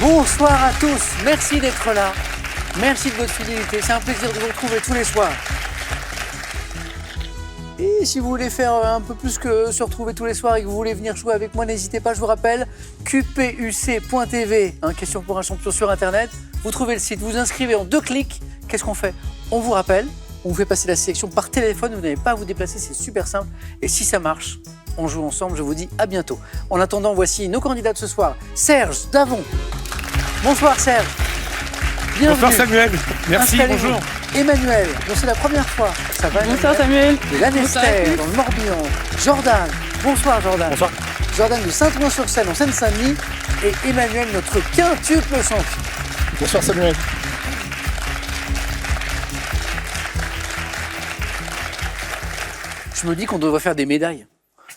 Bonsoir à tous, merci d'être là. Merci de votre fidélité, c'est un plaisir de vous retrouver tous les soirs. Et si vous voulez faire un peu plus que se retrouver tous les soirs et que vous voulez venir jouer avec moi, n'hésitez pas, je vous rappelle, qpuc.tv, question pour un champion sur Internet. Vous trouvez le site, vous inscrivez en 2 clics. Qu'est-ce qu'on fait? On vous rappelle, on vous fait passer la sélection par téléphone, vous n'avez pas à vous déplacer, c'est super simple. Et si ça marche, on joue ensemble, je vous dis à bientôt. En attendant, voici nos candidats de ce soir. Serge Davon. Bonsoir Serge. Bienvenue. Bonsoir Samuel, merci, bonjour. Emmanuel, donc c'est la première fois. Ça va, bonsoir Samuel. De l'Annester, dans le Morbihan. Jordan, bonsoir Jordan. Bonsoir. Jordan de Saint-Ouen-sur-Seine, en Seine-Saint-Denis. Et Emmanuel, notre quintuple champion. Bonsoir Samuel. Je me dis qu'on devrait faire des médailles.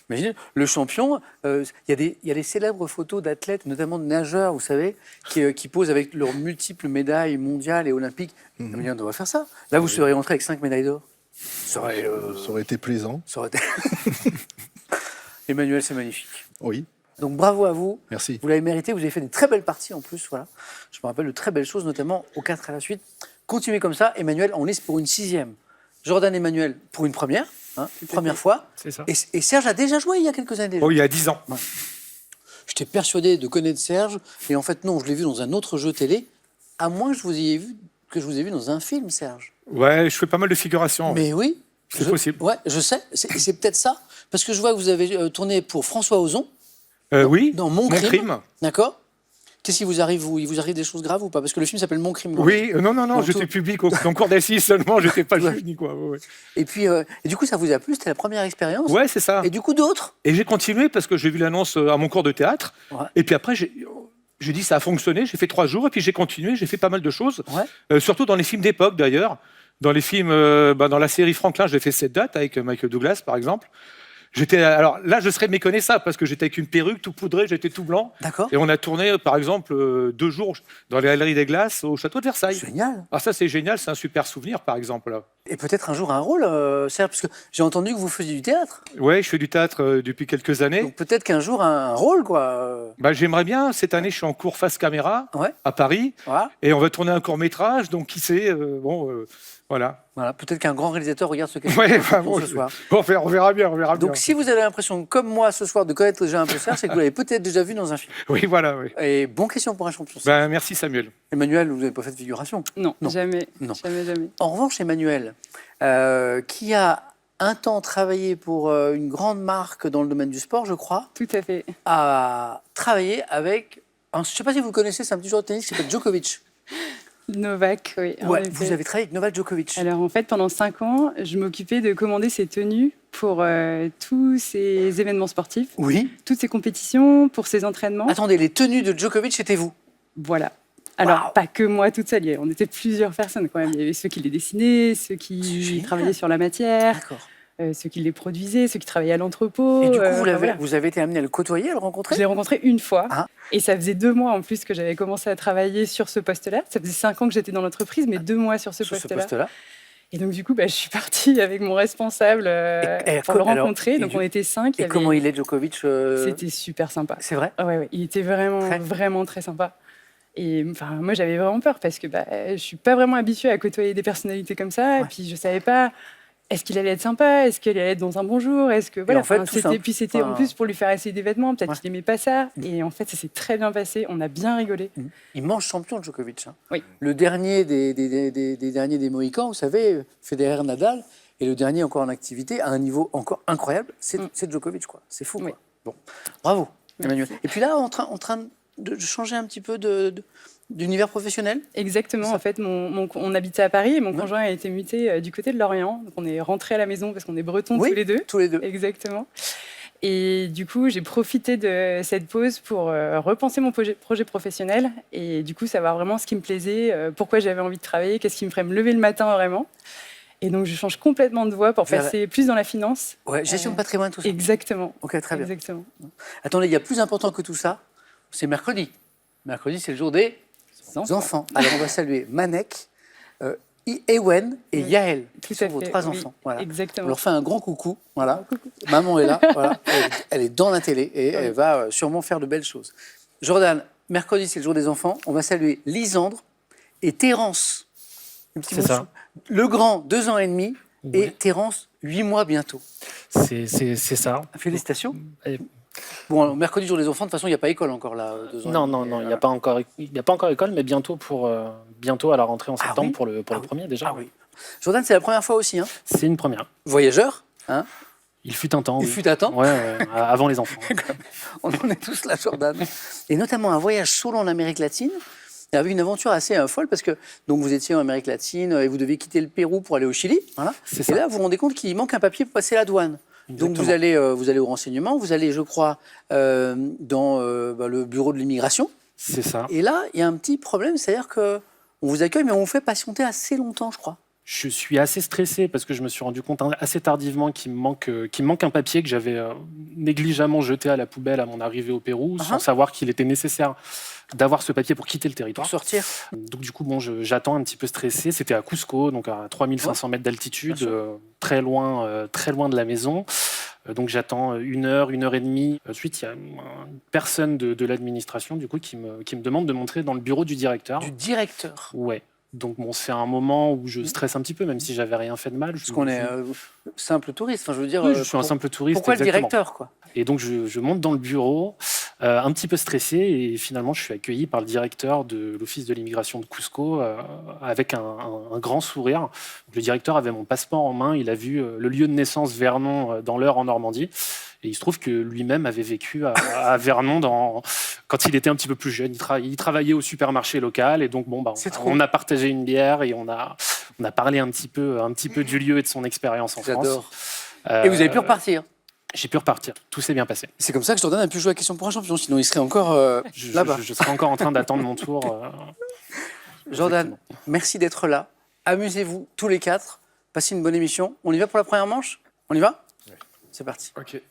Imaginez, le champion, il y a des célèbres photos d'athlètes, notamment de nageurs, vous savez, qui posent avec leurs multiples médailles mondiales et olympiques. On devrait faire ça. Là, vous serez rentré avec 5 médailles d'or. Ça aurait été plaisant. Ça aurait été... Emmanuel, c'est magnifique. Oui. Donc bravo à vous. Merci. Vous l'avez mérité, vous avez fait des très belles parties en plus. Voilà. Je me rappelle de très belles choses, notamment aux 4 à la suite. Continuez comme ça. Emmanuel, on liste pour une 6e. Jordan et Emmanuel pour une première. Première fois. C'est ça. Et Serge a déjà joué il y a quelques années. Oh, il y a 10 ans. Ouais. J'étais persuadé de connaître Serge, et en fait non, je l'ai vu dans un autre jeu télé, à moins que je vous ai vu dans un film, Serge. Ouais, je fais pas mal de figurations. Mais oui. C'est possible. Ouais, je sais, c'est peut-être ça, parce que je vois que vous avez tourné pour François Ozon. Oui, dans Mon Crime. D'accord. Qu'est-ce qui vous arrive, vous? Il vous arrive des choses graves ou pas? Parce que le film s'appelle Mon Crime. Oui, non, j'étais public en cours d'assises seulement, j'étais pas juge ni quoi. Ouais. Et puis, et du coup, ça vous a plu? C'était la première expérience? Ouais, c'est ça. Et du coup, d'autres? Et j'ai continué parce que j'ai vu l'annonce à mon cours de théâtre. Ouais. Et puis après, j'ai dit ça a fonctionné, j'ai fait 3 jours, et puis j'ai continué, j'ai fait pas mal de choses. Ouais. Surtout dans les films d'époque d'ailleurs. Dans les films, dans la série Franklin, j'ai fait 7 dates avec Michael Douglas par exemple. Alors là, je serais méconnaissable parce que j'étais avec une perruque, tout poudré, j'étais tout blanc. D'accord. Et on a tourné, par exemple, 2 jours dans les Galeries des Glaces au château de Versailles. Génial. Ah, ça, c'est génial, c'est un super souvenir, par exemple. Là. Et peut-être un jour un rôle, Serge, parce que j'ai entendu que vous faisiez du théâtre. Oui, je fais du théâtre depuis quelques années. Donc peut-être qu'un jour un rôle, quoi. J'aimerais bien. Cette année, je suis en cours face caméra à Paris. Voilà. Et on va tourner un court-métrage, donc qui sait, voilà. Voilà, peut-être qu'un grand réalisateur regarde ce qu'est ce soir. On verra bien, Donc, si vous avez l'impression, comme moi ce soir, de connaître déjà un peu Serge, c'est que vous l'avez peut-être déjà vu dans un film. Oui, voilà. Oui. Et bonne question pour un champion. Merci Samuel. Emmanuel, vous n'avez pas fait de figuration? Non, jamais. Non. Jamais. En revanche, Emmanuel, qui a un temps travaillé pour une grande marque dans le domaine du sport, je crois. Tout à fait. A travaillé avec, je ne sais pas si vous le connaissez, c'est un petit joueur de tennis qui s'appelle Djokovic. Novak, oui. Ouais, vous avez travaillé avec Novak Djokovic. Alors en fait, pendant 5 ans, je m'occupais de commander ses tenues pour tous ses événements sportifs. Oui. Toutes ses compétitions, pour ses entraînements. Attendez, les tenues de Djokovic, c'était vous? Voilà. Alors, pas que moi toute seule, on était plusieurs personnes quand même. Il y avait ceux qui les dessinaient, ceux qui travaillaient sur la matière. D'accord. Ceux qui les produisaient, ceux qui travaillaient à l'entrepôt. Et du coup, vous avez été amené à le côtoyer, à le rencontrer? Je l'ai rencontré une fois. Ah. Et ça faisait 2 mois en plus que j'avais commencé à travailler sur ce poste-là. Ça faisait 5 ans que j'étais dans l'entreprise, mais 2 mois sur ce poste-là. Et donc, du coup, je suis partie avec mon responsable pour le rencontrer. Donc, on était 5. Et comment il est, Djokovic? C'était super sympa. C'est vrai? Ouais. Il était vraiment très sympa. Et moi, j'avais vraiment peur parce que je ne suis pas vraiment habituée à côtoyer des personnalités comme ça. Ouais. Et puis, je ne savais pas... Est-ce qu'il allait être sympa? Est-ce qu'il allait être dans un bon jour? Est-ce que voilà, c'était en plus pour lui faire essayer des vêtements. Peut-être qu'il n'aimait pas ça. Et en fait, ça s'est très bien passé. On a bien rigolé. Il mange champion, Djokovic. Hein. Oui. Le dernier des derniers des Mohicans, vous savez, Federer, Nadal, et le dernier encore en activité à un niveau encore incroyable, c'est Djokovic, quoi. C'est fou, quoi. Bon, bravo, Emmanuel. Et puis là, en train de changer un petit peu d'univers professionnel? Exactement. En fait, on habitait à Paris et mon conjoint a été muté du côté de Lorient. Donc, on est rentrés à la maison parce qu'on est bretons tous les deux. Tous les deux. Exactement. Et du coup, j'ai profité de cette pause pour repenser mon projet professionnel et du coup, savoir vraiment ce qui me plaisait, pourquoi j'avais envie de travailler, qu'est-ce qui me ferait me lever le matin vraiment. Et donc, je change complètement de voie pour passer plus dans la finance. Ouais, gestion de patrimoine, tout ça. Exactement. Ok, très bien. Exactement. Attendez, il y a plus important que tout ça, c'est mercredi. Mercredi, c'est le jour des enfants. Alors, on va saluer Manek, Ewen et Yael, qui sont vos 3 enfants. Voilà. Exactement. On leur fait un grand coucou. Voilà. Maman est là. Voilà. Elle est dans la télé et elle va sûrement faire de belles choses. Jordan, mercredi, c'est le jour des enfants. On va saluer Lisandre et Terence. C'est ça. Le grand, 2 ans et demi, Oui. et Terence, 8 mois bientôt. C'est ça. Félicitations. Et- Bon, alors, mercredi, jour des enfants, de toute façon, il n'y a pas école encore là. 2 ans Non, et demi. il n'y a pas encore école, mais bientôt bientôt à la rentrée en septembre oui pour le premier déjà. Ah oui. Jordan, c'est la première fois aussi, hein. C'est une première. Voyageur, hein. Il fut un temps. Il oui. fut un temps. Ouais, avant les enfants. On en est tous là, Jordan. Et notamment un voyage solo en Amérique latine. Il y avait une aventure assez folle parce que donc vous étiez en Amérique latine et vous deviez quitter le Pérou pour aller au Chili. Voilà. C'est Et ça. là, vous vous rendez compte qu'il manque un papier pour passer la douane. Donc vous allez au renseignement, vous allez, je crois, dans le bureau de l'immigration. C'est ça. Et là, il y a un petit problème, c'est-à-dire qu'on vous accueille, mais on vous fait patienter assez longtemps, je crois. Je suis assez stressé parce que je me suis rendu compte assez tardivement qu'il me manque un papier que j'avais négligemment jeté à la poubelle à mon arrivée au Pérou, sans savoir qu'il était nécessaire d'avoir ce papier pour quitter le territoire. Pour sortir. Donc du coup, j'attends un petit peu stressé. C'était à Cusco, donc à 3500 mètres d'altitude, très loin de la maison. Donc j'attends 1 heure, 1 heure et demie. Ensuite, il y a une personne de l'administration du coup qui me demande de montrer dans le bureau du directeur. Du directeur. Ouais. Donc c'est un moment où je stresse un petit peu, même si j'avais rien fait de mal. Parce qu'on est simple touriste. Enfin, je veux dire. Oui, je suis un simple touriste. Pourquoi exactement. le directeur, quoi? Et donc je monte dans le bureau, un petit peu stressé, et finalement je suis accueilli par le directeur de l'office de l'immigration de Cusco avec un grand sourire. Donc, le directeur avait mon passeport en main, il a vu le lieu de naissance Vernon dans l'Eure en Normandie. Et il se trouve que lui-même avait vécu à Vernon quand il était un petit peu plus jeune. Il travaillait au supermarché local, et donc on a partagé une bière et on a parlé un petit peu du lieu et de son expérience en France. J'adore. Et vous avez pu repartir? J'ai pu repartir. Tout s'est bien passé. C'est comme ça que Jordan a pu jouer à Question pour un champion, sinon il serait encore là-bas. Je serais encore en train d'attendre mon tour. Jordan, merci d'être là. Amusez-vous tous les 4. Passez une bonne émission. On y va pour la première manche? On y va? Oui. C'est parti. Ok.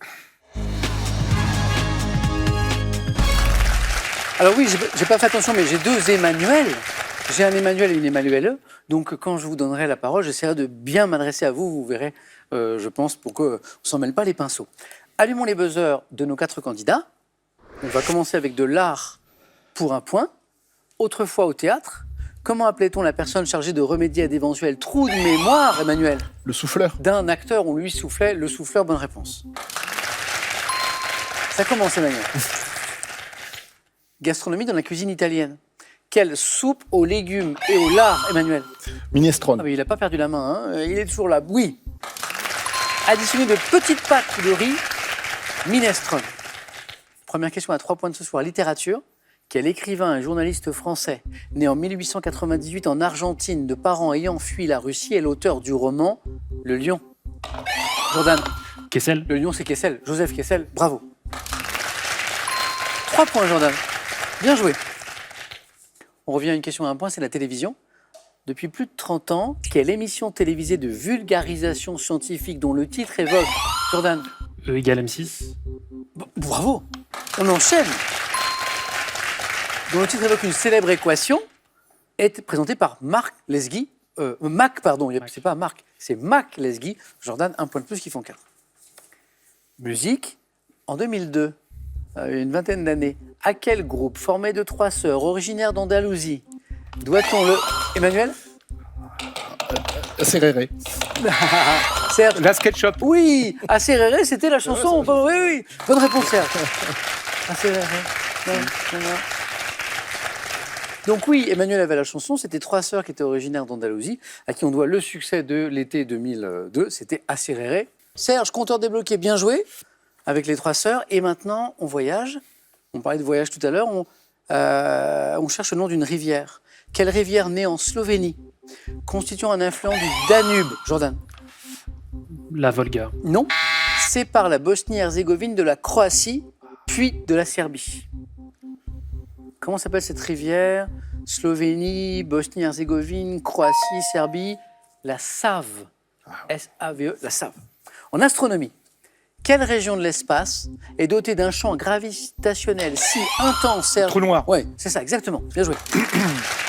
Alors oui, j'ai pas fait attention, mais j'ai 2 Emmanuel. J'ai un Emmanuel et une Emmanuelle. Donc quand je vous donnerai la parole, j'essaierai de bien m'adresser à vous. Vous verrez, je pense, pour qu'on ne s'en mêle pas les pinceaux. Allumons les buzzers de nos 4 candidats. On va commencer avec de l'art pour 1 point. Autrefois au théâtre. Comment appelait-on la personne chargée de remédier à d'éventuels trous de mémoire, Emmanuel? Le souffleur. D'un acteur, on lui soufflait. Le souffleur, bonne réponse. Ça commence, Emmanuel. Gastronomie dans la cuisine italienne. Quelle soupe aux légumes et au lard, Emmanuel? Minestrone. Ah, mais il n'a pas perdu la main, hein. Il est toujours là. Oui. Additionner de petites pâtes de riz, minestrone. Première question à 3 points de ce soir. Littérature. Quel écrivain et journaliste français, né en 1898 en Argentine, de parents ayant fui la Russie, est l'auteur du roman Le Lion? Jordan. Kessel. Le Lion, c'est Kessel. Joseph Kessel, bravo. 3 points, Jordan. Bien joué. On revient à une question à 1 point, c'est la télévision. Depuis plus de 30 ans, quelle émission télévisée de vulgarisation scientifique dont le titre évoque... Jordan. E égale M6. Bravo. On enchaîne. Dont le titre évoque une célèbre équation, est présentée par Marc Lesguy. Mac, pardon, c'est pas Marc, c'est Mac Lesguy. Jordan, 1 point de plus qui font 4. Musique, en 2002, une vingtaine d'années, à quel groupe formé de 3 sœurs originaires d'Andalousie doit-on le... Emmanuel? Serréré. Serge. La SketchUp. Oui, Acerré, c'était la chanson. Oui, oui. Bonne réponse, Serge. Acerré. Donc oui, Emmanuel avait la chanson. C'était 3 sœurs qui étaient originaires d'Andalousie, à qui on doit le succès de l'été 2002. C'était Acerré. Serge, compteur débloqué, bien joué, avec les 3 sœurs. Et maintenant, on voyage. On parlait de voyage tout à l'heure. On cherche le nom d'une rivière. Quelle rivière née en Slovénie, constituant un affluent du Danube? Jordan. La Volga. Non, sépare la Bosnie-Herzégovine de la Croatie, puis de la Serbie. Comment s'appelle cette rivière? Slovénie, Bosnie-Herzégovine, Croatie, Serbie. La Save. S-A-V-E, la Save. En astronomie, quelle région de l'espace est dotée d'un champ gravitationnel si intense? Trou noir. Oui, c'est ça, exactement. Bien joué.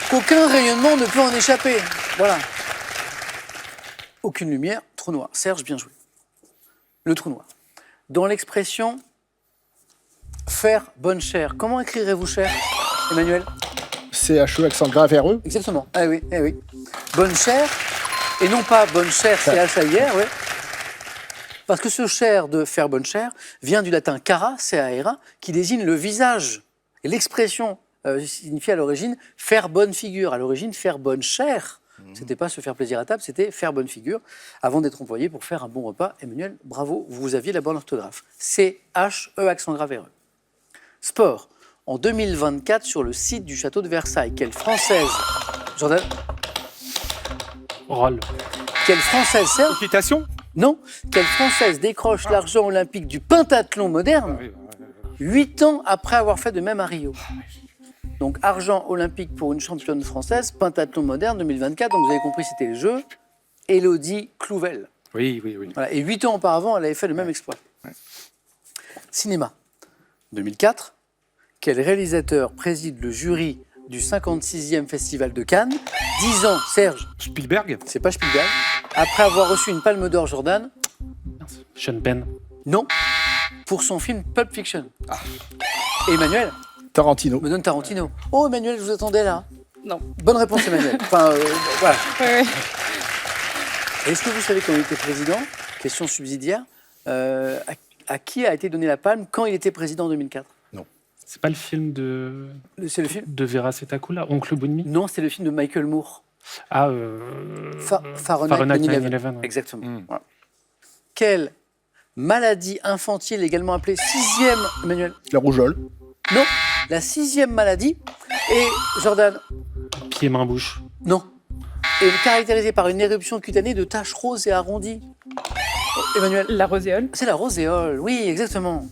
Qu'aucun rayonnement ne peut en échapper. Voilà. Aucune lumière, trou noir. Serge, bien joué. Le trou noir. Dans l'expression « faire bonne chère », comment écrirez-vous chère? Emmanuel? CHE, accent grave RE. Exactement. Ah oui, eh oui. Bonne chère, et non pas bonne chère, CHAIR, oui. Parce que ce cher de faire bonne chère vient du latin cara, C-A-R-A, qui désigne le visage. Et l'expression signifie à l'origine faire bonne figure. À l'origine, faire bonne chère. C'était pas se faire plaisir à table, c'était faire bonne figure, avant d'être employé pour faire un bon repas. Emmanuel, bravo, vous aviez la bonne orthographe. C-H-E, accent grave R-E. Sport. En 2024, sur le site du château de Versailles, quelle Française... Jordan? Roll. Quelle Française, Serge? Équitation? Non. Quelle Française décroche l'argent olympique du pentathlon moderne 8 ans après avoir fait de même à Rio? Donc, argent olympique pour une championne française, pentathlon moderne 2024. Donc, vous avez compris, c'était les Jeux. Élodie Clouvel. Oui. Voilà. Et 8 ans auparavant, elle avait fait le même exploit. Cinéma. 2004. Quel réalisateur préside le jury du 56e Festival de Cannes 10 ans, Serge. Spielberg? C'est pas Spielberg. Après avoir reçu une palme d'or, Jordan. Sean Penn. Non. Pour son film Pulp Fiction. Et Emmanuel? Tarantino. Me donne Tarantino. Oh, Emmanuel, je vous attendais là. Non. Bonne réponse, Emmanuel. Enfin, voilà. Ouais. Est-ce que vous savez quand il était président, question subsidiaire, à qui a été donné la palme quand il était président en 2004? C'est pas le film de... C'est le film? De Vera Setakula, Oncle Boonmi? Non, c'est le film de Michael Moore. Ah, Fahrenheit 9/11. 9/11, ouais. Exactement. Voilà. Quelle maladie infantile également appelée 6e, Emmanuel? La rougeole. Non, la 6e maladie. Et Jordan? Pied, main, bouche. Non. Est caractérisée par une éruption cutanée de taches roses et arrondies. Emmanuel? La roséole. C'est la roséole, oui, exactement.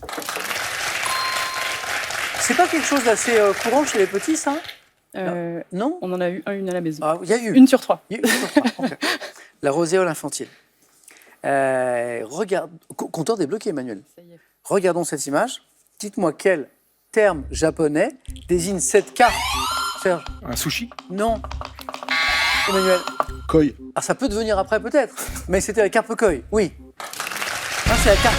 C'est pas quelque chose d'assez courant chez les petits, ça? Non? On en a eu une à la maison. Ah, il y a eu. Une sur 3. Il y a eu une sur 3. Okay. La roséole infantile. Regarde, compteur débloqué, Emmanuel. Ça y est. Regardons cette image. Dites-moi quel terme japonais désigne cette carte, Serge? Un sushi? Non. Emmanuel? Koi. Ah, ça peut devenir après peut-être, mais c'était la carpe koi, oui. Ah, c'est la carte.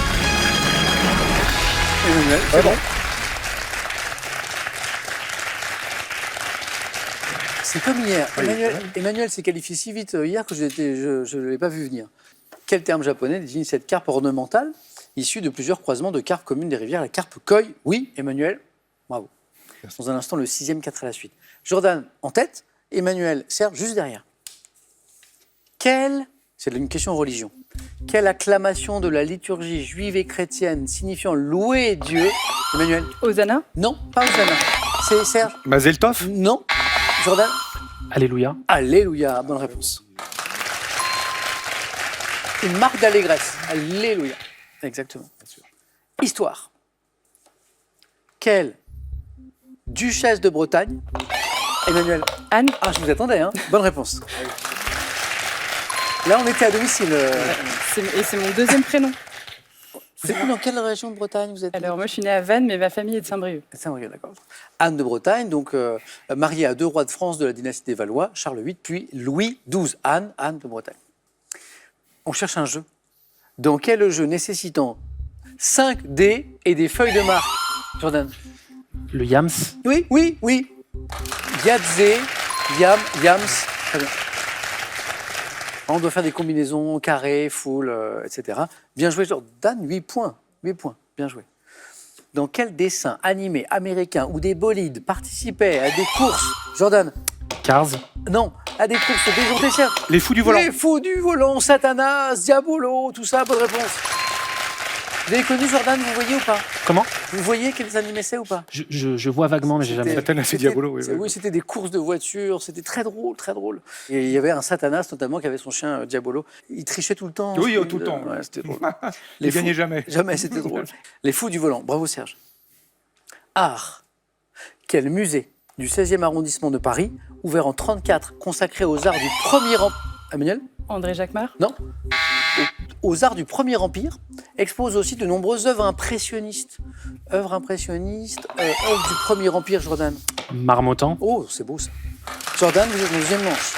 Emmanuel, c'est bon. C'est comme hier. Emmanuel s'est qualifié si vite hier que je ne l'ai pas vu venir. Quel terme japonais désigne cette carpe ornementale issue de plusieurs croisements de carpes communes des rivières? La carpe koi. Oui, Emmanuel. Bravo. Dans un instant, le 6e, 4 à la suite. Jordan en tête, Emmanuel, Serge juste derrière. C'est une question en religion. Quelle acclamation de la liturgie juive et chrétienne signifiant louer Dieu? Emmanuel? Hosanna? Non, pas Hosanna. C'est Serge? Mazel Tov? Non. Jordan? Alléluia. Alléluia, bonne réponse. Une marque d'allégresse. Alléluia. Exactement. Histoire. Quelle duchesse de Bretagne? Emmanuel? Anne? Ah, je vous attendais, hein. Bonne réponse. Là, on était à domicile. Et c'est mon deuxième prénom. C'est vous, dans quelle région de Bretagne vous êtes? Alors, moi, je suis née à Vannes, mais ma famille est de Saint-Brieuc. Saint-Brieuc, d'accord. Anne de Bretagne, donc mariée à 2 rois de France de la dynastie des Valois, Charles VIII, puis Louis XII. Anne de Bretagne. On cherche un jeu. Dans quel jeu nécessitant 5 dés et des feuilles de marque? Jordan? Le Yams. Oui. Yadze, Yams. Très bien. On doit faire des combinaisons, carré, full, etc. Bien joué, Jordan, 8 points. 8 points, bien joué. Dans quel dessin animé américain où des bolides participaient à des courses? Jordan? Cars. Non, à des courses déjantées, Serge. Les fous du volant. Les fous du volant, Satanas, Diabolo, tout ça, bonne réponse. Vous avez connu Jordan, vous voyez ou pas? Comment? Vous voyez quels animés c'est ou pas? Je vois vaguement, mais j'ai jamais... Satanas et Diabolo, oui. Oui, c'était des courses de voitures, c'était très drôle, très drôle. Et il y avait un Satanas notamment qui avait son chien Diabolo. Il trichait tout le temps. Oui, tout le temps. Ouais, c'était drôle. Il gagnait jamais. Jamais, c'était drôle. Les fous du volant, bravo Serge. Art. Quel musée du 16e arrondissement de Paris, ouvert en 1934, consacré aux arts du premier empire... Emmanuel? André Jacquemart? Non. Aux arts du Premier Empire, expose aussi de nombreuses œuvres impressionnistes. Œuvres impressionnistes, œuvres du Premier Empire, Jordan. Marmottan. Oh, c'est beau ça. Jordan, vous êtes en deuxième manche.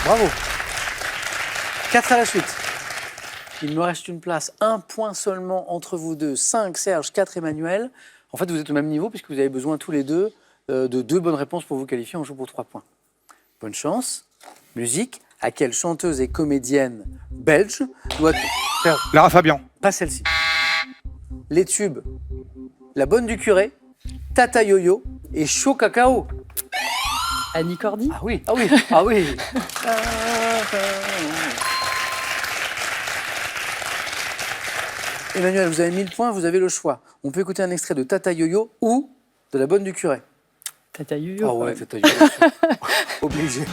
Bravo. 4 à la suite. Il me reste une place, 1 point seulement entre vous deux. 5 Serge, 4 Emmanuel. En fait, vous êtes au même niveau puisque vous avez besoin tous les deux de 2 bonnes réponses pour vous qualifier. On joue pour 3 points. Bonne chance. Musique. À quelle chanteuse et comédienne belge doit-on faire... Lara Fabian. Pas celle-ci. Les tubes. La bonne du curé, Tata Yo-Yo et Chaud Cacao. Annie Cordy. Ah oui, ah oui, ah oui. Emmanuel, vous avez 1000 points, vous avez le choix. On peut écouter un extrait de Tata Yo-Yo ou de La bonne du curé. Tata Yo-Yo. Ah ouais, Tata Yo-Yo. Obligé.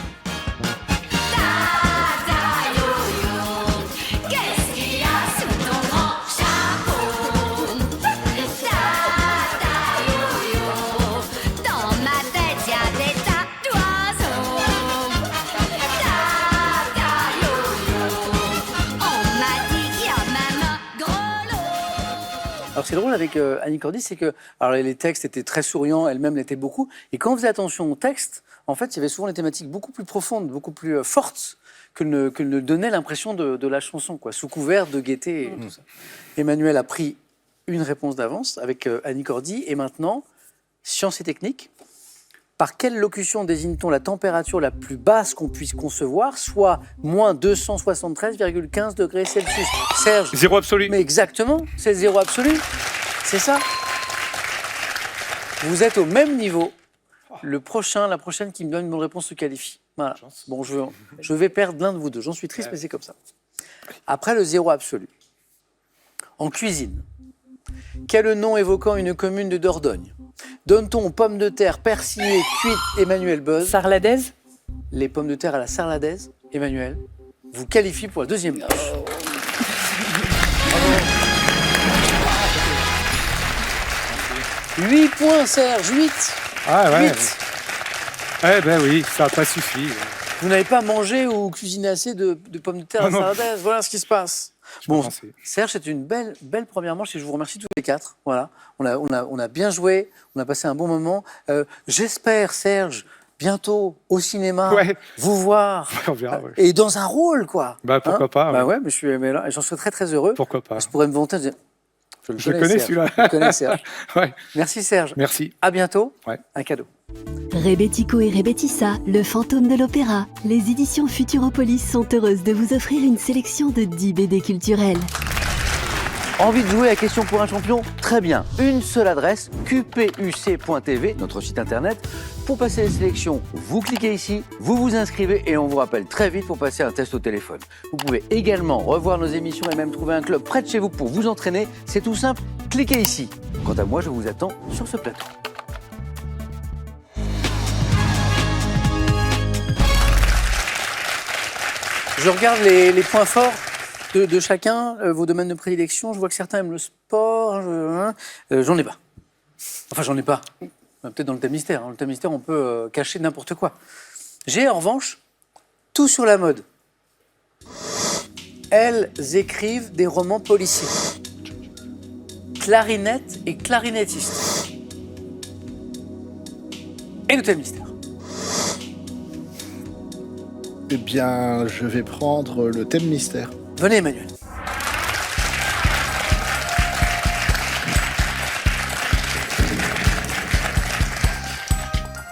Alors c'est drôle avec Annie Cordy, c'est que alors, les textes étaient très souriants, elle-même l'était beaucoup. Et quand on faisait attention aux textes, en fait, il y avait souvent des thématiques beaucoup plus profondes, beaucoup plus fortes que ne donnait l'impression de la chanson, quoi, sous couvert de gaieté et tout ça. Emmanuel a pris une réponse d'avance avec Annie Cordy. Et maintenant, science et technique. Par quelle locution désigne-t-on la température la plus basse qu'on puisse concevoir, soit moins 273,15 degrés Celsius? Serge. Zéro absolu. Mais exactement, c'est le zéro absolu. C'est ça. Vous êtes au même niveau. La prochaine qui me donne une bonne réponse se qualifie. Voilà. Bon, je vais perdre l'un de vous deux. J'en suis triste, mais c'est comme ça. Après le zéro absolu. En cuisine, quel nom évoquant une commune de Dordogne donne-t-on aux pommes de terre persillées, cuites, Emmanuel Buzz? Sarladaise. Les pommes de terre à la sarladaise, Emmanuel, vous qualifiez pour la deuxième manche. 8 points, Serge, 8. Ah ouais. 8. Eh ben oui, ça n'a pas suffi. Vous n'avez pas mangé ou cuisiné assez de pommes de terre à la Non. sarladaise. Voilà ce qui se passe. Je Bon, pensais. Serge, c'est une belle première manche et je vous remercie tous les 4. Voilà, on a bien joué, on a passé un bon moment. J'espère, Serge, bientôt au cinéma, Ouais. vous voir. On verra, ouais. Et dans un rôle, quoi. Bah, pourquoi pas, Bah ouais. ouais, mais là, j'en serais très très heureux. Pourquoi pas. Je pourrais me vanter. Je connais Serge. celui-là. Je connais Serge. Ouais. Merci Serge. Merci. À bientôt. Ouais. Un cadeau. Rebetiko et Rebetissa, le fantôme de l'opéra. Les éditions Futuropolis sont heureuses de vous offrir une sélection de 10 BD culturelles. Envie de jouer à Question pour un champion? Très bien. Une seule adresse, qpuc.tv, notre site internet. Pour passer les sélections, vous cliquez ici, vous vous inscrivez et on vous rappelle très vite pour passer un test au téléphone. Vous pouvez également revoir nos émissions et même trouver un club près de chez vous pour vous entraîner. C'est tout simple, cliquez ici. Quant à moi, je vous attends sur ce plateau. Je regarde les points forts de chacun, vos domaines de prédilection. Je vois que certains aiment le sport. J'en ai pas. Enfin, j'en ai pas. Peut-être dans le thème mystère. Dans le thème mystère, on peut cacher n'importe quoi. J'ai en revanche tout sur la mode. Elles écrivent des romans policiers. Clarinette et clarinettiste. Et le thème mystère. Eh bien, je vais prendre le thème mystère. Venez, Emmanuel.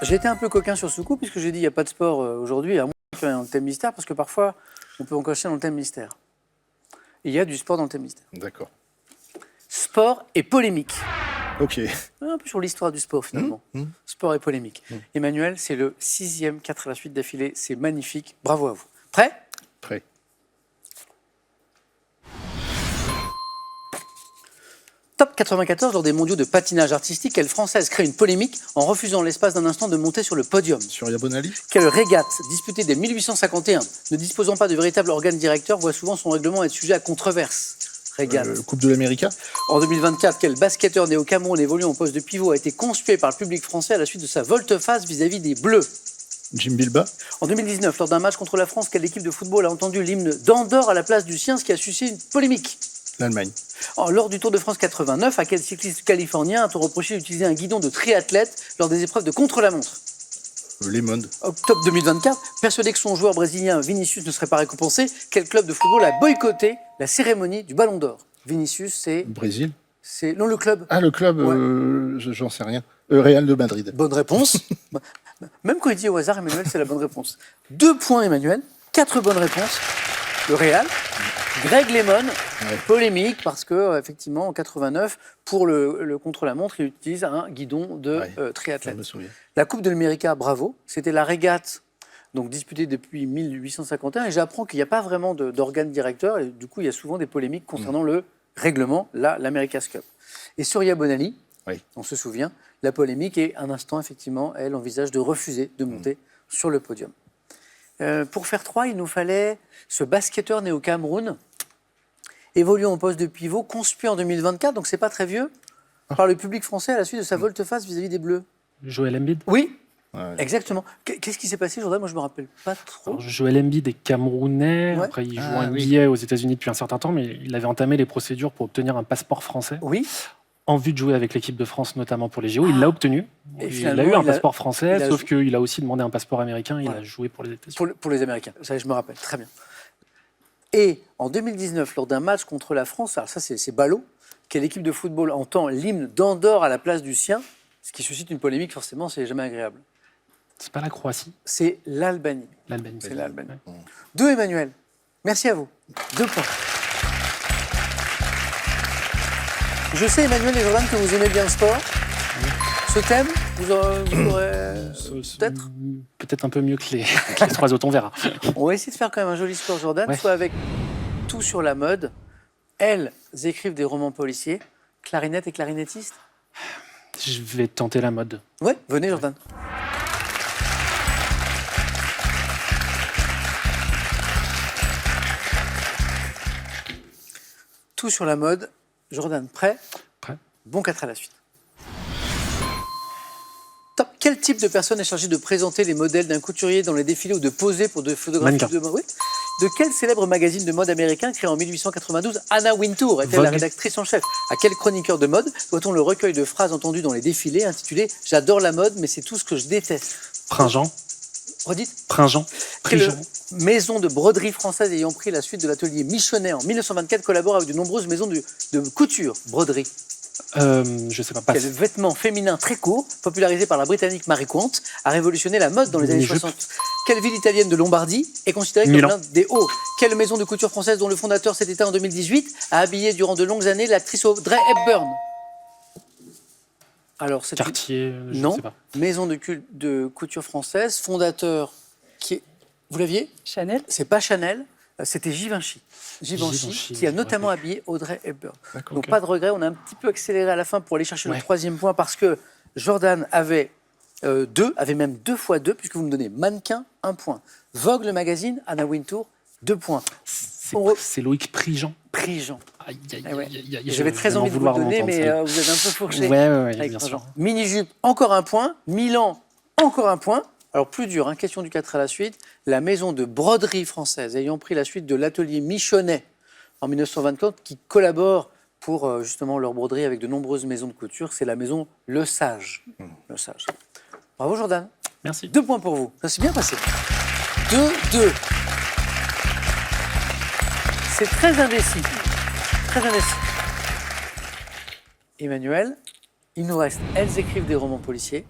J'ai été un peu coquin sur ce coup, puisque j'ai dit qu'il n'y a pas de sport aujourd'hui, à moins qu'il y ait un thème mystère, parce que parfois, on peut en cacher dans le thème mystère. Il y a du sport dans le thème mystère. D'accord. Sport et polémique. Ok. Un peu sur l'histoire du sport, finalement. Sport et polémique. Emmanuel, c'est le 6e 4 à la suite d'affilée. C'est magnifique. Bravo à vous. Prêt? Prêt. Top 94, lors des mondiaux de patinage artistique, quelle Française crée une polémique en refusant l'espace d'un instant de monter sur le podium? Sur Yabonali. Quelle régate, disputée dès 1851, ne disposant pas de véritable organe directeur, voit souvent son règlement être sujet à controverse? Régate. Coupe de l'Amérique. En 2024, quel basketteur né au Cameroun évoluant en poste de pivot a été conspué par le public français à la suite de sa volte-face vis-à-vis des Bleus? Jim Bilba. En 2019, lors d'un match contre la France, quelle équipe de football a entendu l'hymne d'Andorre à la place du sien, ce qui a suscité une polémique? L'Allemagne. Lors du Tour de France 89, à quel cycliste californien a-t-on reproché d'utiliser un guidon de triathlète lors des épreuves de contre-la-montre? Les Mondes. Octobre 2024, persuadé que son joueur brésilien Vinicius ne serait pas récompensé, quel club de football a boycotté la cérémonie du Ballon d'Or? Vinicius, c'est... Brésil. Non, le club. Ah, le club, j'en sais rien. Real de Madrid. Bonne réponse. Même quand il dit au hasard, Emmanuel, c'est la bonne réponse. 2 points, Emmanuel. 4 bonnes réponses. Le Real. Greg Lemon, polémique parce que effectivement en 89, pour le contre-la-montre, il utilise un guidon de triathlète. Je me souviens. La Coupe de l'América, bravo. C'était la régate donc disputée depuis 1851 et j'apprends qu'il n'y a pas vraiment d'organe directeur et du coup il y a souvent des polémiques concernant le règlement, l'America's Cup. Et Surya Bonali, on se souvient, la polémique et un instant effectivement, elle envisage de refuser de monter sur le podium. Pour faire 3, il nous fallait ce basketteur né au Cameroun, évoluant au poste de pivot, conspué en 2024, donc c'est pas très vieux, par le public français à la suite de sa volte-face vis-à-vis des Bleus. Joel Embiid. Oui, exactement. Qu'est-ce qui s'est passé, Jordan? Moi, je me rappelle pas trop. Alors, Joel Embiid est camerounais. Après, il joue en NBA aux États-Unis depuis un certain temps, mais il avait entamé les procédures pour obtenir un passeport français. Oui. En vue de jouer avec l'équipe de France, notamment pour les JO. Il l'a obtenu. Il a eu un passeport français, sauf qu'il a aussi demandé un passeport américain. Il a joué pour les États-Unis. Pour les Américains, ça je me rappelle, très bien. Et en 2019, lors d'un match contre la France, alors ça c'est Ballot, quelle équipe de football entend l'hymne d'Andorre à la place du sien, ce qui suscite une polémique, forcément, c'est jamais agréable. C'est pas la Croatie. C'est l'Albanie. L'Albanie. C'est l'Albanie. 2, Emmanuel. Merci à vous. 2 points. Je sais, Emmanuel et Jordan, que vous aimez bien le sport. Ce thème, vous aurez peut-être peut-être un peu mieux que les 3 autres, on verra. On va essayer de faire quand même un joli sport, Jordan, soit avec tout sur la mode. Elles écrivent des romans policiers. Clarinette et clarinettiste. Je vais tenter la mode. Ouais, venez, Jordan. Tout sur la mode. Jordan, prêt? Prêt. Bon 4 à la suite. Top. Quel type de personne est chargée de présenter les modèles d'un couturier dans les défilés ou de poser pour de photographies de mode? Oui. De quel célèbre magazine de mode américain créé en 1892 Anna Wintour était la rédactrice en chef? À quel chroniqueur de mode doit-on le recueil de phrases entendues dans les défilés intitulé « J'adore la mode, mais c'est tout ce que je déteste » Printemps. Redites. Printemps. Quelle maison de broderie française ayant pris la suite de l'atelier Michonnet en 1924 collabore avec de nombreuses maisons de couture, broderie? Je sais pas. Quel vêtement féminin très court, popularisé par la Britannique Marie Quant, a révolutionné la mode dans les années 60. Quelle ville italienne de Lombardie est considérée comme l'un des hauts? Quelle maison de couture française dont le fondateur s'est éteint en 2018 a habillé durant de longues années l'actrice Audrey Hepburn? Alors, c'est Cartier, non. Je sais pas. Maison de couture française, fondateur qui est... Vous l'aviez? Chanel. C'est pas Chanel, c'était Givenchy. Givenchy qui a notamment habillé Audrey Hepburn. Donc pas de regret, on a un petit peu accéléré à la fin pour aller chercher le 3e point parce que Jordan avait 2, avait même 2 fois 2 puisque vous me donnez mannequin, 1 point. Vogue le magazine, Anna Wintour, 2 points. C'est Loïc Prigent. Prigent. Aïe, j'avais très envie de vous le donner, mais vous êtes un peu fourché. Ouais, bien sûr. Mini-jupe, encore 1 point. Milan, encore 1 point. Alors plus dur, question du 4 à la suite. La maison de broderie française ayant pris la suite de l'atelier Michonnet en 1924, qui collabore pour justement leur broderie avec de nombreuses maisons de couture, c'est la maison Le Sage. Le Sage. Bravo Jordan. Merci. 2 points pour vous. Ça s'est bien passé. 2-2. C'est très indécis. Très indécis. Emmanuel, il nous reste Elles écrivent des romans policiers.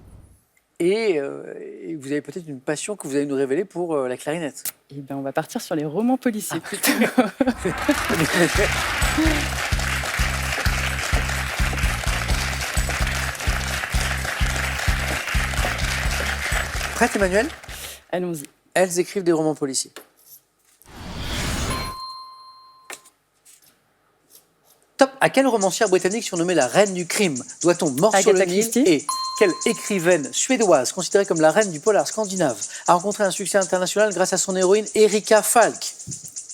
Et vous avez peut-être une passion que vous allez nous révéler pour la clarinette. Eh bien, on va partir sur les romans policiers plutôt. Prête, Emmanuel? Allons-y. Elles écrivent des romans policiers. Top. À quelle romancière britannique surnommée la reine du crime doit-on Mort sur le Nil? Et quelle écrivaine suédoise, considérée comme la reine du polar scandinave, a rencontré un succès international grâce à son héroïne Erika Falk?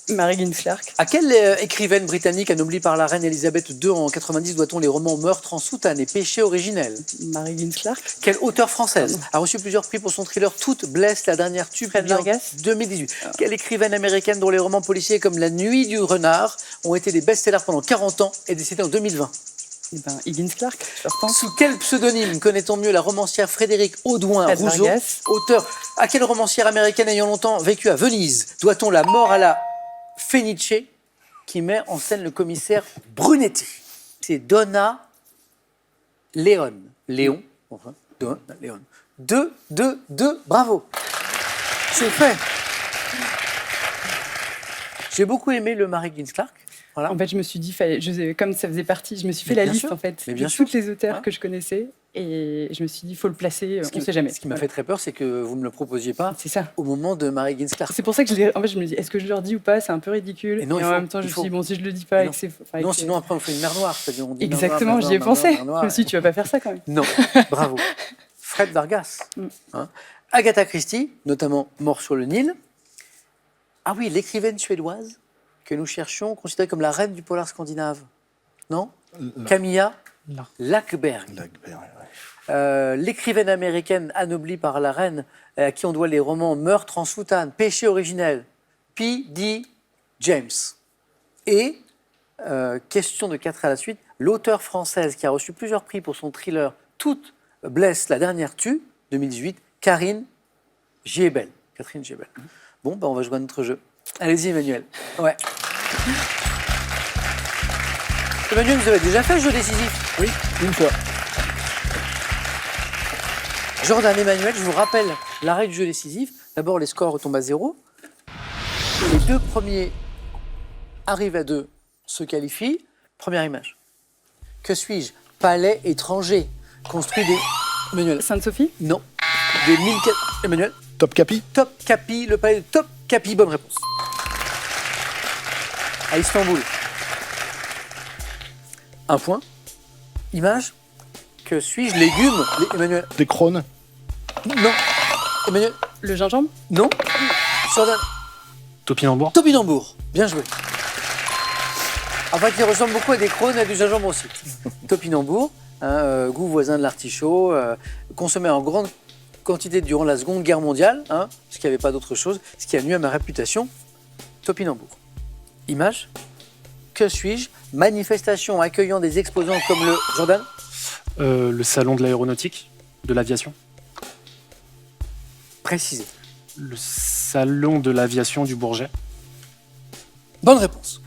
Mary Ginsclark. À quelle écrivaine britannique anoblie par la reine Elisabeth II en 90 doit-on les romans Meurtre en soutane et Péché originel? Mary Ginsclark. Quelle auteure française a reçu plusieurs prix pour son thriller Toute blesse, la dernière tue, publié en 2018? Quelle écrivaine américaine dont les romans policiers comme La Nuit du renard ont été des best-sellers pendant 40 ans et décédée en 2020? Higgins Clark, je pense. Sous quel pseudonyme connaît-on mieux la romancière Frédérique Audouin-Rousseau, auteur? À quelle romancière américaine ayant longtemps vécu à Venise doit-on la mort à la Fenice qui met en scène le commissaire Brunetti? C'est Donna Léon. Léon. Enfin, Donna Léon. 2, bravo. C'est fait. J'ai beaucoup aimé le Mary Higgins Clark. Voilà. En fait, je me suis dit, comme ça faisait partie, je me suis fait Mais la bien liste sûr. en fait Mais de bien sûr. toutes les auteurs Ouais. que je connaissais. Et je me suis dit, il faut le placer, on ne sait jamais. Ce qui m'a fait très peur, c'est que vous ne me le proposiez pas C'est ça. au moment de Mary Higgins Clark. C'est pour ça que en fait, je me dis, est-ce que je leur dis ou pas? C'est un peu ridicule. Et non, en même temps, je me suis dit, bon, si je le dis pas, Non. et que c'est. Non, sinon après on fait une mer noire. C'est-à-dire, on dit mer noire, Exactement, mer j'y ai noire, mer pensé. noire, mer Je noire. me suis dit, tu vas pas faire ça quand même. Non, bravo. Fred Vargas. Mm. Hein. Agatha Christie, notamment Mort sur le Nil. Ah oui, l'écrivaine suédoise que nous cherchions, considérée comme la reine du polar scandinave. Non? Camilla Lackberg. L'écrivaine américaine anoblie par la reine, à qui on doit les romans Meurtre en soutane, Péché originel, P.D. James. Et, question de 4 à la suite, l'auteure française qui a reçu plusieurs prix pour son thriller Toutes blessent, la dernière tue, 2018, Catherine Giebel. Bon, on va jouer à notre jeu. Allez-y, Emmanuel. Ouais. Emmanuel, vous avez déjà fait le jeu décisif? Oui, une fois. Jordan, Emmanuel, je vous rappelle la règle du jeu décisif. D'abord, les scores retombent à 0. Les 2 premiers arrivent à 2, se qualifient. Première image. Que suis-je? Palais étranger. Construit des... Emmanuel. Sainte-Sophie? Non. Des 1004... Emmanuel. Top Capi. Top Capi, le palais de Top Capi. Bonne réponse. À Istanbul. 1 point. Image. Que suis-je? Légumes. Emmanuel. Des Crônes. Non. Emmanuel. Le gingembre? Non. Jordan. Topinambour. Topinambour. Bien joué. En fait, il ressemble beaucoup à des crônes et à du gingembre aussi. Topinambour, goût voisin de l'artichaut, consommé en grande quantité durant la Seconde Guerre mondiale, parce qu'il n'y avait pas d'autre chose, ce qui a nuit à ma réputation. Topinambour. Image. Que suis-je? Manifestation accueillant des exposants comme le... Jordan? Le salon de l'aéronautique, de l'aviation. Précisé. Le salon de l'aviation du Bourget. Bonne réponse.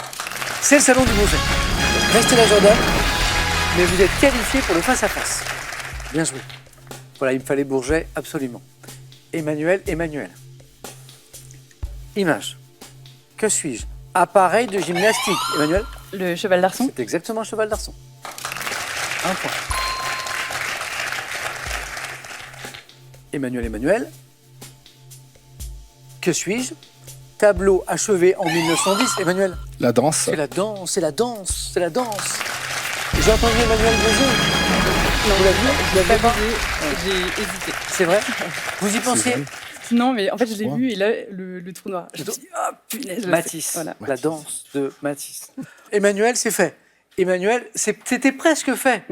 C'est le salon du Bourget. Restez là, Jordan, mais vous êtes qualifié pour le face-à-face. Bien joué. Voilà, il me fallait Bourget, absolument. Emmanuel. Image. Que suis-je? Appareil de gymnastique. Emmanuel? Le cheval d'arçon? C'est exactement un cheval d'arçon. 1 point. Emmanuel. Que suis-je? Tableau achevé en 1910. Emmanuel? La danse. C'est la danse. J'ai entendu Emmanuel bouger. Non, Vous l'aviez? je l'ai pas visé, j'ai hésité. C'est vrai? Vous y pensiez? vrai. Non, mais en fait, je l'ai Ouais. vu et là, le trou noir. Je me suis dit, ah punaise, je le Matisse. sais. Voilà. La danse de Matisse. Emmanuel, c'est fait. Emmanuel, c'était presque fait.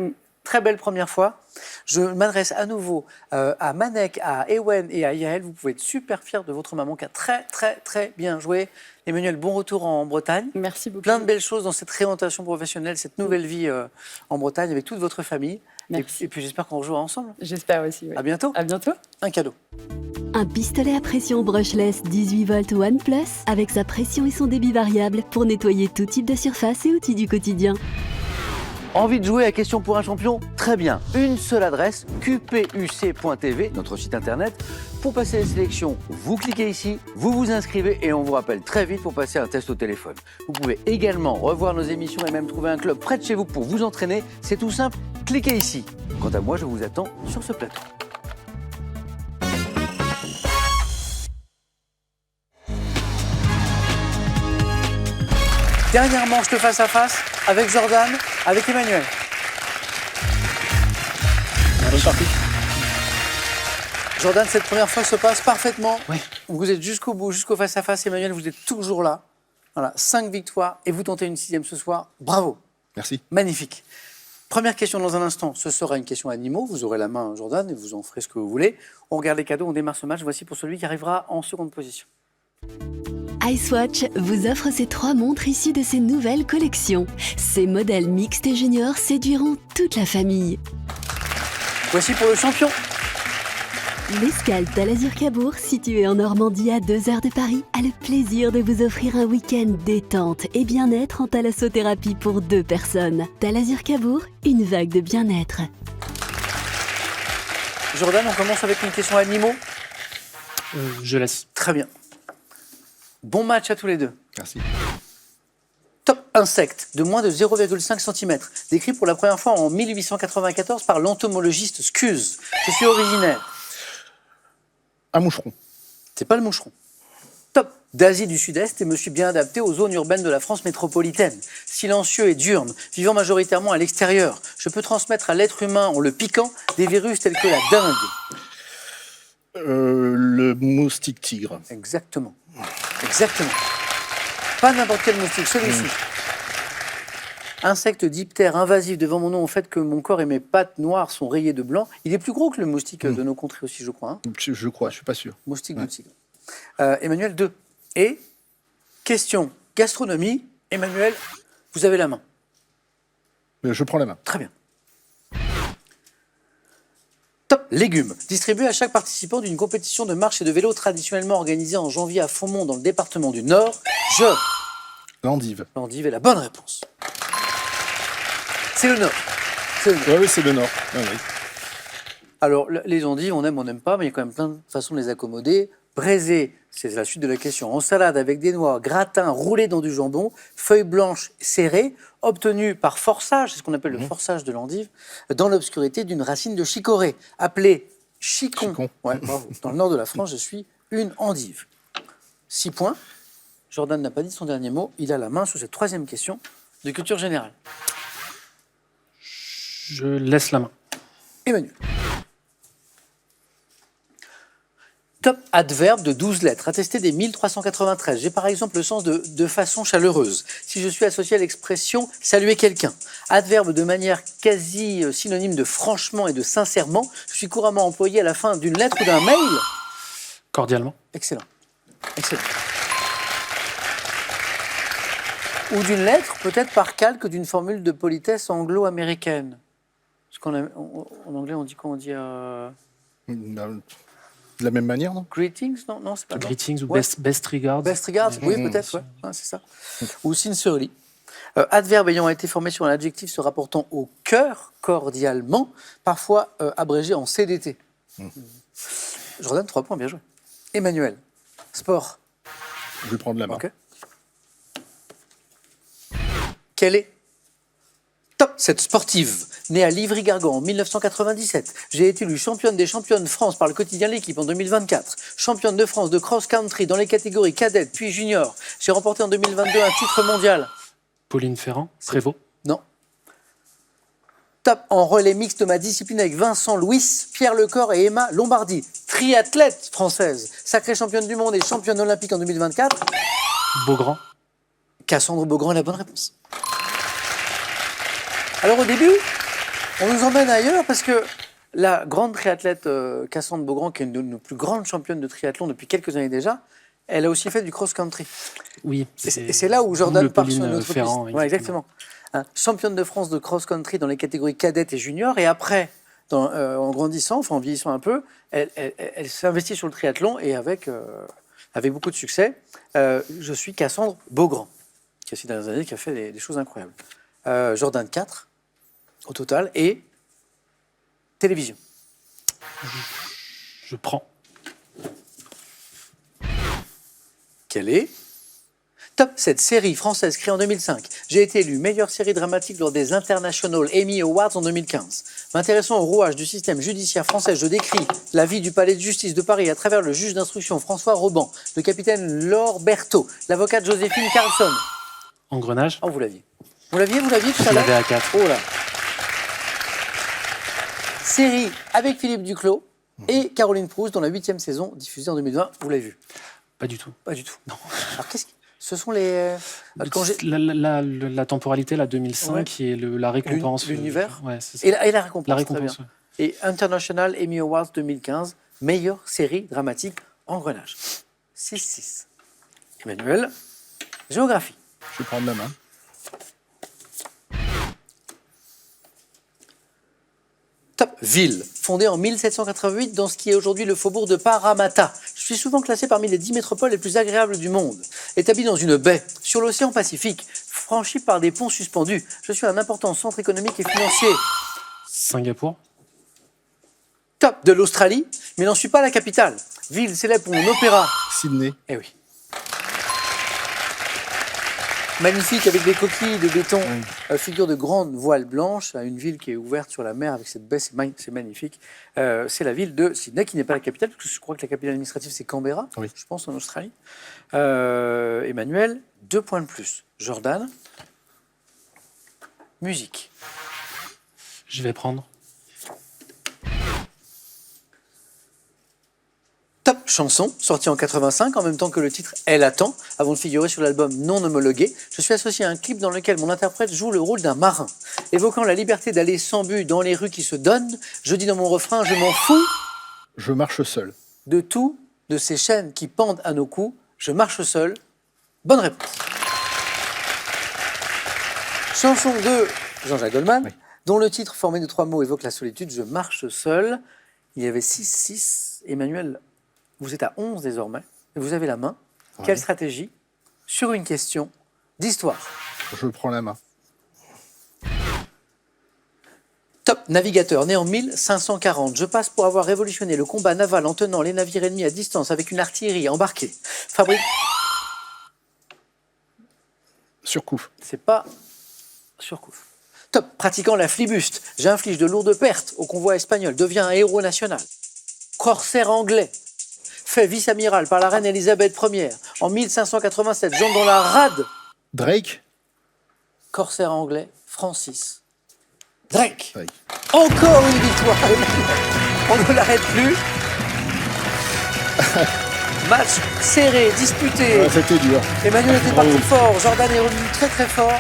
Très belle première fois. Je m'adresse à nouveau à Manek, à Ewen et à Yael. Vous pouvez être super fiers de votre maman qui a très bien joué. Emmanuel, bon retour en Bretagne. Merci beaucoup. Plein de belles choses dans cette réorientation professionnelle, cette nouvelle vie en Bretagne avec toute votre famille. Merci. Et puis j'espère qu'on rejouera ensemble. J'espère aussi. Ouais. À bientôt. À bientôt. Un cadeau. Un pistolet à pression brushless 18 volts One Plus avec sa pression et son débit variable pour nettoyer tout type de surface et outils du quotidien. Envie de jouer à Question pour un champion? Très bien. Une seule adresse, qpuc.tv, notre site internet. Pour passer les sélections, vous cliquez ici, vous vous inscrivez et on vous rappelle très vite pour passer un test au téléphone. Vous pouvez également revoir nos émissions et même trouver un club près de chez vous pour vous entraîner. C'est tout simple, cliquez ici. Quant à moi, je vous attends sur ce plateau. Dernière manche de face à face avec Jordan, avec Emmanuel. Bonne partie. Jordan, cette première fois se passe parfaitement. Oui. Vous êtes jusqu'au bout, jusqu'au face à face. Emmanuel, vous êtes toujours là. Voilà, 5 victoires et vous tentez une 6e ce soir. Bravo. Merci. Magnifique. Première question dans un instant. Ce sera une question animaux. Vous aurez la main, Jordan, et vous en ferez ce que vous voulez. On regarde les cadeaux, on démarre ce match. Voici pour celui qui arrivera en seconde position. Icewatch vous offre ces 3 montres issues de ses nouvelles collections. Ces modèles mixtes et juniors séduiront toute la famille. Voici pour le champion. L'Escale Talazur-Cabourg, située en Normandie à 2 heures de Paris, a le plaisir de vous offrir un week-end détente et bien-être en thalassothérapie pour 2 personnes. Talazur-Cabourg, une vague de bien-être. Jordan, on commence avec une question animaux. Je laisse. Très bien. Bon match à tous les deux. Merci. Top insecte de moins de 0,5 cm, décrit pour la première fois en 1894 par l'entomologiste Scuse. Je suis originaire. Un moucheron. C'est pas le moucheron. Top d'Asie du Sud-Est et me suis bien adapté aux zones urbaines de la France métropolitaine. Silencieux et diurne, vivant majoritairement à l'extérieur, je peux transmettre à l'être humain en le piquant des virus tels que la dengue. Le moustique tigre. Exactement. Exactement. Pas n'importe quel moustique, celui-ci. Insecte diptère invasif devant mon nom au fait que mon corps et mes pattes noires sont rayées de blanc. Il est plus gros que le moustique de nos contrées aussi, je crois. Hein. Je crois, je suis pas sûr. Moustique du tigre. Emmanuel 2. Et question gastronomie. Emmanuel, vous avez la main. Je prends la main. Très bien. Top légumes, distribués à chaque participant d'une compétition de marche et de vélo traditionnellement organisée en janvier à Faumont dans le département du Nord. L'endive. L'endive est la bonne réponse. C'est le Nord. C'est le Nord. Oui, c'est le Nord. Ah, oui. Alors, les endives, on aime, on n'aime pas, mais il y a quand même plein de façons de les accommoder. Braisé, c'est la suite de la question. En salade avec des noix, gratin, roulé dans du jambon, feuilles blanches serrées, obtenues par forçage, c'est ce qu'on appelle le forçage de l'endive, dans l'obscurité d'une racine de chicorée, appelée chicon. Ouais, bravo. Dans le nord de la France, je suis une endive. 6 points. Jordan n'a pas dit son dernier mot. Il a la main sur cette 3e question de culture générale. Je laisse la main. Emmanuel. Top adverbe de 12 lettres, attesté des 1393. J'ai par exemple le sens de façon chaleureuse. Si je suis associé à l'expression saluer quelqu'un. Adverbe de manière quasi synonyme de franchement et de sincèrement. Je suis couramment employé à la fin d'une lettre ou d'un mail. Cordialement. Excellent. Excellent. Ou d'une lettre, peut-être par calque d'une formule de politesse anglo-américaine. Parce en anglais, on dit quoi? On dit De la même manière, non? greetings? Non, c'est pas ça. Greetings ou Ouais. best regards. Best regards, oui, peut-être, ouais. Ouais, c'est ça. Ou sincerely. Adverbe ayant été formé sur un adjectif se rapportant au cœur, cordialement, parfois abrégé en CDT. Jordan, 3 points, bien joué. Emmanuel, sport. Je vais prendre la main. Ok. Quelle est top cette sportive, née à Livry-Gargan en 1997. J'ai été élue championne des championnes de France par le quotidien L'Équipe en 2024. Championne de France de cross-country dans les catégories cadettes puis junior. J'ai remporté en 2022 un titre mondial. Pauline Ferrand, Prévost. Non. Top en relais mixte de ma discipline avec Vincent Louis, Pierre Lecor et Emma Lombardi. Triathlète française. Sacrée championne du monde et championne olympique en 2024. Beaugrand. Cassandre Beaugrand est la bonne réponse. Alors au début, on nous emmène ailleurs parce que la grande triathlète Cassandre Beaugrand, qui est une de nos plus grandes championnes de triathlon depuis quelques années déjà, elle a aussi fait du cross-country. Oui. Et c'est là où Jordan part sur une Pauline autre Ferrand, piste. Ouais, exactement. Championne de France de cross-country dans les catégories cadettes et juniors. Et après, en grandissant, en vieillissant un peu, elle s'investit sur le triathlon et avec beaucoup de succès. Je suis Cassandre Beaugrand, qui a ces dernières années qui a fait des choses incroyables. Jordan 4 au total et télévision. Je prends. Quelle est top cette série française créée en 2005. J'ai été élu meilleure série dramatique lors des International Emmy Awards en 2015. M'intéressant au rouage du système judiciaire français, je décris la vie du palais de justice de Paris à travers le juge d'instruction François Roban, le capitaine Laure Berthaud, l'avocate Joséphine Carlson. Engrenage. Oh, vous l'aviez tout à Je l'heure. l'avais à 4. Oh là. Série avec Philippe Duclos et Caroline Proust dans la 8e saison diffusée en 2020. Vous l'avez vu? Pas du tout. Pas du tout. Non. Alors ce sont les... La temporalité, la 2005, Ouais. qui est la récompense. L'univers. Ouais, c'est ça. Et la récompense. La très récompense, bien. ouais. Et International Emmy Awards 2015, meilleure série dramatique Engrenage. 6-6. Emmanuel, géographie. Je vais prendre la main. Top. Ville, fondée en 1788 dans ce qui est aujourd'hui le faubourg de Parramatta. Je suis souvent classé parmi les 10 métropoles les plus agréables du monde. Établie dans une baie, sur l'océan Pacifique, franchie par des ponts suspendus. Je suis un important centre économique et financier. Singapour. Top. De l'Australie, mais n'en suis pas la capitale. Ville célèbre pour mon opéra. Sydney. Eh oui. Magnifique avec des coquilles de béton, figure de grande voile blanche, une ville qui est ouverte sur la mer avec cette baie, c'est magnifique. C'est la ville de Sydney qui n'est pas la capitale, parce que je crois que la capitale administrative c'est Canberra, Oui. je pense en Australie. Emmanuel, 2 points de plus. Jordan, musique. Je vais prendre. Top chanson, sortie en 85, en même temps que le titre Elle attend, avant de figurer sur l'album Non homologué. Je suis associé à un clip dans lequel mon interprète joue le rôle d'un marin. Évoquant la liberté d'aller sans but dans les rues qui se donnent, je dis dans mon refrain, je m'en fous Je marche seul. de tout, de ces chaînes qui pendent à nos cous, je marche seul. Bonne réponse. Chanson de Jean-Jacques Goldman, Oui. dont le titre formé de 3 mots évoque la solitude, je marche seul. Il y avait 6-6. Emmanuel, vous êtes à 11 désormais, et vous avez la main. Ouais. Quelle stratégie sur une question d'histoire? Je prends la main. Top navigateur, né en 1540. Je passe pour avoir révolutionné le combat naval en tenant les navires ennemis à distance avec une artillerie embarquée. Fabrique... Surcouf. C'est pas Surcouf. Top pratiquant la flibuste. J'inflige de lourdes pertes au convoi espagnol. Devient un héros national. Corsaire anglais. Fait vice-amiral par la reine Elisabeth Ier. En 1587, Jean dans la rade. Drake. Corsaire anglais, Francis Drake. Drake. Encore une victoire. On ne l'arrête plus. Match serré, disputé. Ouais, c'était dur. Emmanuel était Bravo. parti fort. Jordan est revenu très très fort.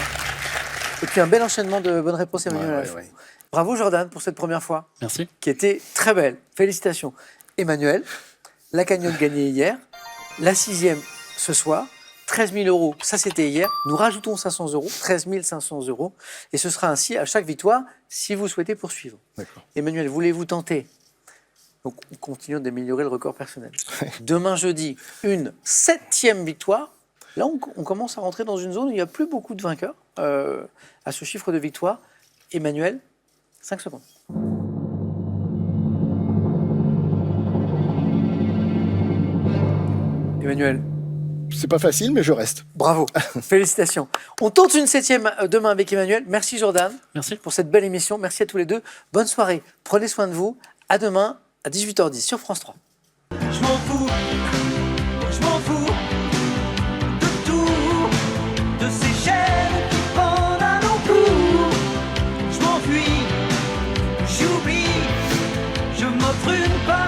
Et puis un bel enchaînement de bonnes réponses, Emmanuel. à la fin. Bravo Jordan pour cette première fois, Merci. qui était très belle. Félicitations. Emmanuel, la cagnotte gagnée hier, la 6e ce soir, 13 000 €, ça c'était hier. Nous rajoutons 500 €, 13 500 €. Et ce sera ainsi à chaque victoire si vous souhaitez poursuivre. D'accord. Emmanuel, voulez-vous tenter? Donc, on continue d'améliorer le record personnel. Demain jeudi, une 7e victoire. Là, on commence à rentrer dans une zone où il n'y a plus beaucoup de vainqueurs à ce chiffre de victoire. Emmanuel, 5 secondes. Emmanuel, C'est pas facile, mais je reste. bravo, félicitations. On tente une 7e demain avec Emmanuel. Merci Jordan Merci. pour cette belle émission. Merci à tous les deux. Bonne soirée. Prenez soin de vous. À demain à 18h10 sur France 3. Je m'en fous de tout, de ces chaînes qui pendent à nos cous. Je m'enfuis, j'oublie, je m'offre une part.